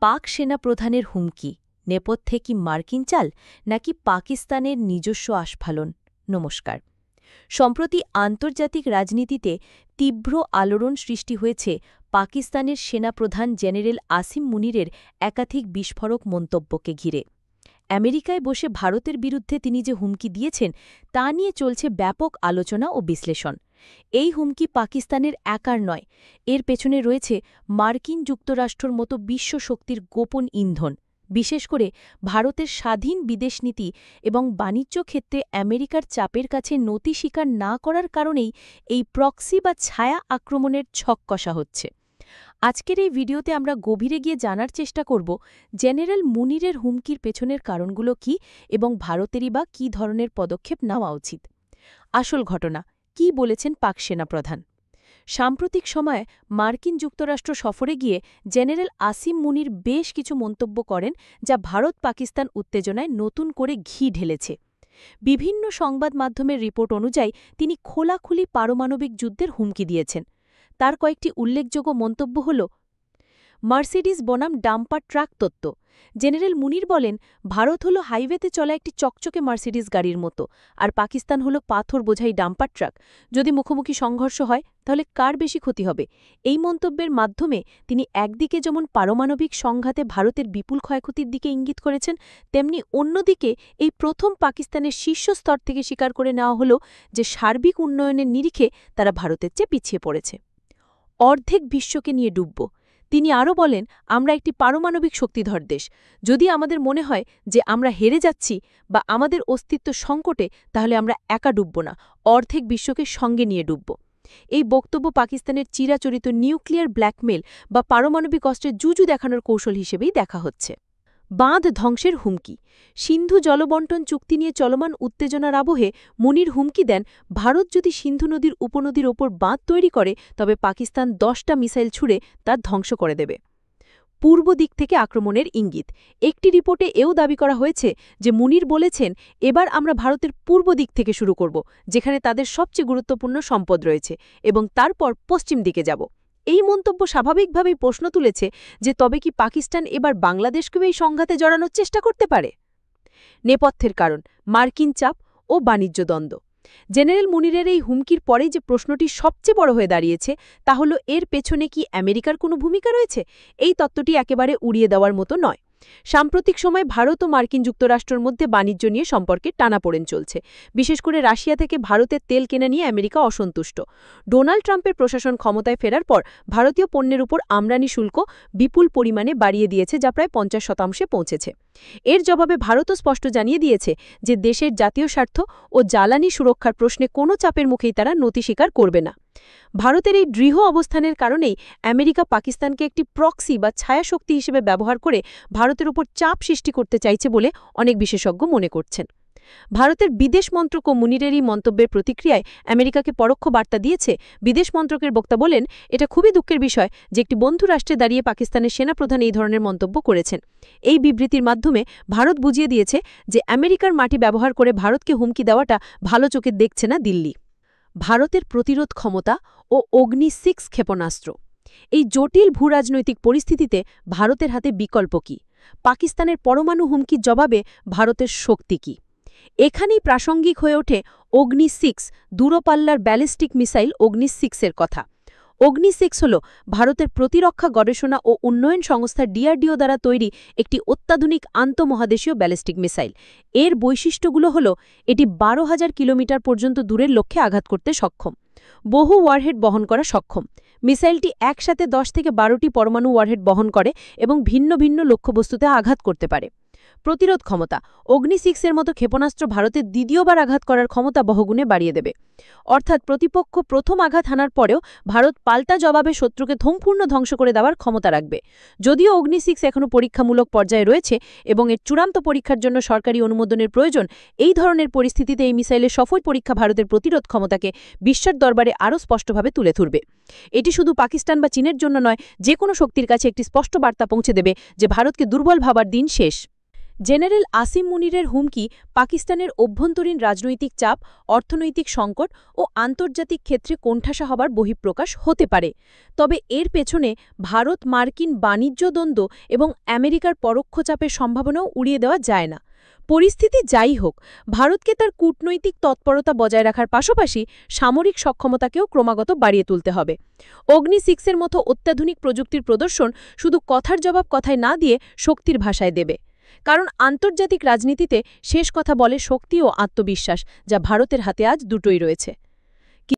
পাক সেনাপ্রধানের হুমকি নেপথ্যে কি মার্কিন চাল নাকি পাকিস্তানের নিজস্ব আস্ফালন? নমস্কার। সম্প্রতি আন্তর্জাতিক রাজনীতিতে তীব্র আলোড়ন সৃষ্টি হয়েছে পাকিস্তানের সেনাপ্রধান জেনারেল আসিম মুনিরের একাধিক বিস্ফোরক মন্তব্যকে ঘিরে। আমেরিকায় বসে ভারতের বিরুদ্ধে তিনি যে হুমকি দিয়েছেন তা নিয়ে চলছে ব্যাপক আলোচনা ও বিশ্লেষণ। এই হুমকি পাকিস্তানের একার নয়, এর পেছনে রয়েছে মার্কিন যুক্তরাষ্ট্রর মতো বিশ্বশক্তির গোপন ইন্ধন। বিশেষ করে ভারতের স্বাধীন বিদেশনীতি এবং বাণিজ্য ক্ষেত্রে আমেরিকার চাপের কাছে নতি স্বীকার না করার কারণেই এই প্রক্সি বা ছায়া আক্রমণের ছক কষা হচ্ছে। আজকের এই ভিডিওতে আমরা গভীরে গিয়ে জানার চেষ্টা করব জেনারেল মুনিরের হুমকির পেছনের কারণগুলো কী এবং ভারতেরই বা কী ধরনের পদক্ষেপ নেওয়া উচিত। আসল ঘটনা কি বলেছেন পাক সেনাপ্রধান? সাম্প্রতিক সময়ে মার্কিন যুক্তরাষ্ট্র সফরে গিয়ে জেনারেল আসিম মুনির বেশ কিছু মন্তব্য করেন যা ভারত পাকিস্তান উত্তেজনায় নতুন করে ঘি ঢেলেছে। বিভিন্ন সংবাদ মাধ্যমের রিপোর্ট অনুযায়ী তিনি খোলাখুলি পারমাণবিক যুদ্ধের হুমকি দিয়েছেন। তার কয়েকটি উল্লেখযোগ্য মন্তব্য হল মার্সিডিজ বনাম ডাম্পার ট্রাক তত্ত্ব। জেনারেল মুনির বলেন, ভারত হল হাইওয়েতে চলা একটি চকচকে মার্সিডিজ গাড়ির মতো, আর পাকিস্তান হল পাথর বোঝাই ডাম্পার ট্রাক। যদি মুখোমুখি সংঘর্ষ হয় তাহলে কার বেশি ক্ষতি হবে? এই মন্তব্যের মাধ্যমে তিনি একদিকে যেমন পারমাণবিক সংঘাতে ভারতের বিপুল ক্ষয়ক্ষতির দিকে ইঙ্গিত করেছেন, তেমনি অন্যদিকে এই প্রথম পাকিস্তানের শীর্ষ স্তর থেকে স্বীকার করে নেওয়া হল যে সার্বিক উন্নয়নের নিরিখে তারা ভারতের চেয়ে পিছিয়ে পড়েছে। অর্ধেক বিশ্বকে নিয়ে ডুবব। তিনি আরও বলেন, আমরা একটি পারমাণবিক শক্তিধর দেশ। যদি আমাদের মনে হয় যে আমরা হেরে যাচ্ছি বা আমাদের অস্তিত্ব সংকটে, তাহলে আমরা একা ডুবব না, অর্ধেক বিশ্বকে সঙ্গে নিয়ে ডুবব। এই বক্তব্য পাকিস্তানের চিরাচরিত নিউক্লিয়ার ব্ল্যাকমেল বা পারমাণবিক অস্ত্রের জুজু দেখানোর কৌশল হিসেবেই দেখা হচ্ছে। বাঁধ ধ্বংসের হুমকি। সিন্ধু জলবণ্টন চুক্তি নিয়ে চলমান উত্তেজনার আবহে মুনির হুমকি দেন, ভারত যদি সিন্ধু নদীর উপনদীর ওপর বাঁধ তৈরি করে তবে পাকিস্তান 10টা মিসাইল ছুড়ে তা ধ্বংস করে দেবে। পূর্ব দিক থেকে আক্রমণের ইঙ্গিত। একটি রিপোর্টে এও দাবি করা হয়েছে যে মুনির বলেছেন, এবার আমরা ভারতের পূর্ব দিক থেকে শুরু করব, যেখানে তাদের সবচেয়ে গুরুত্বপূর্ণ সম্পদ রয়েছে, এবং তারপর পশ্চিম দিকে যাব। এই মন্তব্য স্বাভাবিকভাবেই প্রশ্ন তুলেছে যে তবে কি পাকিস্তান এবার বাংলাদেশকেও এই সংঘাতে জড়ানোর চেষ্টা করতে পারে? নেপথ্যের কারণ মার্কিন চাপ ও বাণিজ্য দ্বন্দ্ব। জেনারেল মুনিরের এই হুমকির পরেই যে প্রশ্নটি সবচেয়ে বড় হয়ে দাঁড়িয়েছে তা হল, এর পেছনে কি আমেরিকার কোনো ভূমিকা রয়েছে? এই তত্ত্বটি একেবারে উড়িয়ে দেওয়ার মতো নয়। সাম্প্রতিক সময় ভারত ও মার্কিন যুক্তরাষ্ট্রের মধ্যে বাণিজ্য নিয়ে সম্পর্কে টানাপোড়েন চলছে। বিশেষ করে রাশিয়া থেকে ভারতের তেল কেনা নিয়ে আমেরিকা অসন্তুষ্ট। ডোনাল্ড ট্রাম্পের প্রশাসন ক্ষমতায় ফেরার পর ভারতীয় পণ্যের উপর আমদানি শুল্ক বিপুল পরিমাণে বাড়িয়ে দিয়েছে, যা প্রায় 50% পৌঁছেছে। এর জবাবে ভারতও স্পষ্ট জানিয়ে দিয়েছে যে দেশের জাতীয় স্বার্থ ও জ্বালানি সুরক্ষার প্রশ্নে কোনো চাপের মুখেই তারা নতি স্বীকার করবে না। ভারতের এই দৃঢ় অবস্থানের কারণেই আমেরিকা পাকিস্তানকে একটি প্রক্সি বা ছায়াশক্তি হিসেবে ব্যবহার করে ভারতের উপর চাপ সৃষ্টি করতে চাইছে বলে অনেক বিশেষজ্ঞ মনে করছেন। ভারতের বিদেশ মন্ত্রক ও মুনিরের এই মন্তব্যের প্রতিক্রিয়ায় আমেরিকাকে পরোক্ষ বার্তা দিয়েছে। বিদেশ মন্ত্রকের বক্তা বলেন, এটা খুবই দুঃখের বিষয় যে একটি বন্ধু রাষ্ট্রে দাঁড়িয়ে পাকিস্তানের সেনাপ্রধান এই ধরনের মন্তব্য করেছেন। এই বিবৃতির মাধ্যমে ভারত বুঝিয়ে দিয়েছে যে আমেরিকার মাটি ব্যবহার করে ভারতকে হুমকি দেওয়াটা ভালো চোখে দেখছে না দিল্লি। ভারতের প্রতিরোধ ক্ষমতা ও অগ্নি-6 ক্ষেপণাস্ত্র। এই জটিল ভূরাজনৈতিক পরিস্থিতিতে ভারতের হাতে বিকল্প কি? পাকিস্তানের পরমাণু হুমকির জবাবে ভারতের শক্তি কি? এখানেই প্রাসঙ্গিক হয়ে ওঠে অগ্নি-6 দূরপাল্লার ব্যালিস্টিক মিসাইল অগ্নি-6-এর কথা। অগ্নি-6 হল ভারতের প্রতিরক্ষা গবেষণা ও উন্নয়ন সংস্থা DRDO দ্বারা তৈরি একটি অত্যাধুনিক আন্তঃমহাদেশীয় ব্যালিস্টিক মিসাইল। এর বৈশিষ্ট্যগুলো হল, এটি 12,000 কিলোমিটার পর্যন্ত দূরের লক্ষ্যে আঘাত করতে সক্ষম, বহু ওয়ারহেড বহন করা সক্ষম। মিসাইলটি একসাথে 10 থেকে 12টি পরমাণু ওয়ারহেড বহন করে এবং ভিন্ন ভিন্ন লক্ষ্যবস্তুতে আঘাত করতে পারে। প্রতিরোধ ক্ষমতা। অগ্নি-6-এর মতো ক্ষেপণাস্ত্র ভারতের দ্বিতীয়বার আঘাত করার ক্ষমতা বহুগুণে বাড়িয়ে দেবে। অর্থাৎ প্রতিপক্ষ প্রথম আঘাত হানার পরেও ভারত পাল্টা জবাবে শত্রুকে সম্পূর্ণ ধ্বংস করে দেওয়ার ক্ষমতা রাখবে। যদিও অগ্নি-6 এখনও পরীক্ষামূলক পর্যায়ে রয়েছে এবং এর চূড়ান্ত পরীক্ষার জন্য সরকারি অনুমোদনের প্রয়োজন, এই ধরনের পরিস্থিতিতে এই মিসাইলের সফল পরীক্ষা ভারতের প্রতিরোধ ক্ষমতাকে বিশ্বের দরবারে আরও স্পষ্টভাবে তুলে ধরবে। এটি শুধু পাকিস্তান বা চীনের জন্য নয়, যে কোনো শক্তির কাছে একটি স্পষ্ট বার্তা পৌঁছে দেবে যে ভারতকে দুর্বল ভাবার দিন শেষ। জেনারেল আসিম মুনিরের হুমকি পাকিস্তানের অভ্যন্তরীণ রাজনৈতিক চাপ, অর্থনৈতিক সংকট ও আন্তর্জাতিক ক্ষেত্রে কোণঠাসা হবার বহিঃপ্রকাশ হতে পারে। তবে এর পেছনে ভারত মার্কিন বাণিজ্য দ্বন্দ্ব এবং আমেরিকার পরোক্ষ চাপের সম্ভাবনাও উড়িয়ে দেওয়া যায় না। পরিস্থিতি যাই হোক, ভারতকে তার কূটনৈতিক তৎপরতা বজায় রাখার পাশাপাশি সামরিক সক্ষমতাকেও ক্রমাগত বাড়িয়ে তুলতে হবে। অগ্নি-6 মতো অত্যাধুনিক প্রযুক্তির প্রদর্শন শুধু কথার জবাব কথায় না দিয়ে শক্তির ভাষায় দেবে। কারণ আন্তর্জাতিক রাজনীতিতে শেষ কথা বলে শক্তি ও আত্মবিশ্বাস, যা ভারতের হাতে আজ দুটোই রয়েছে।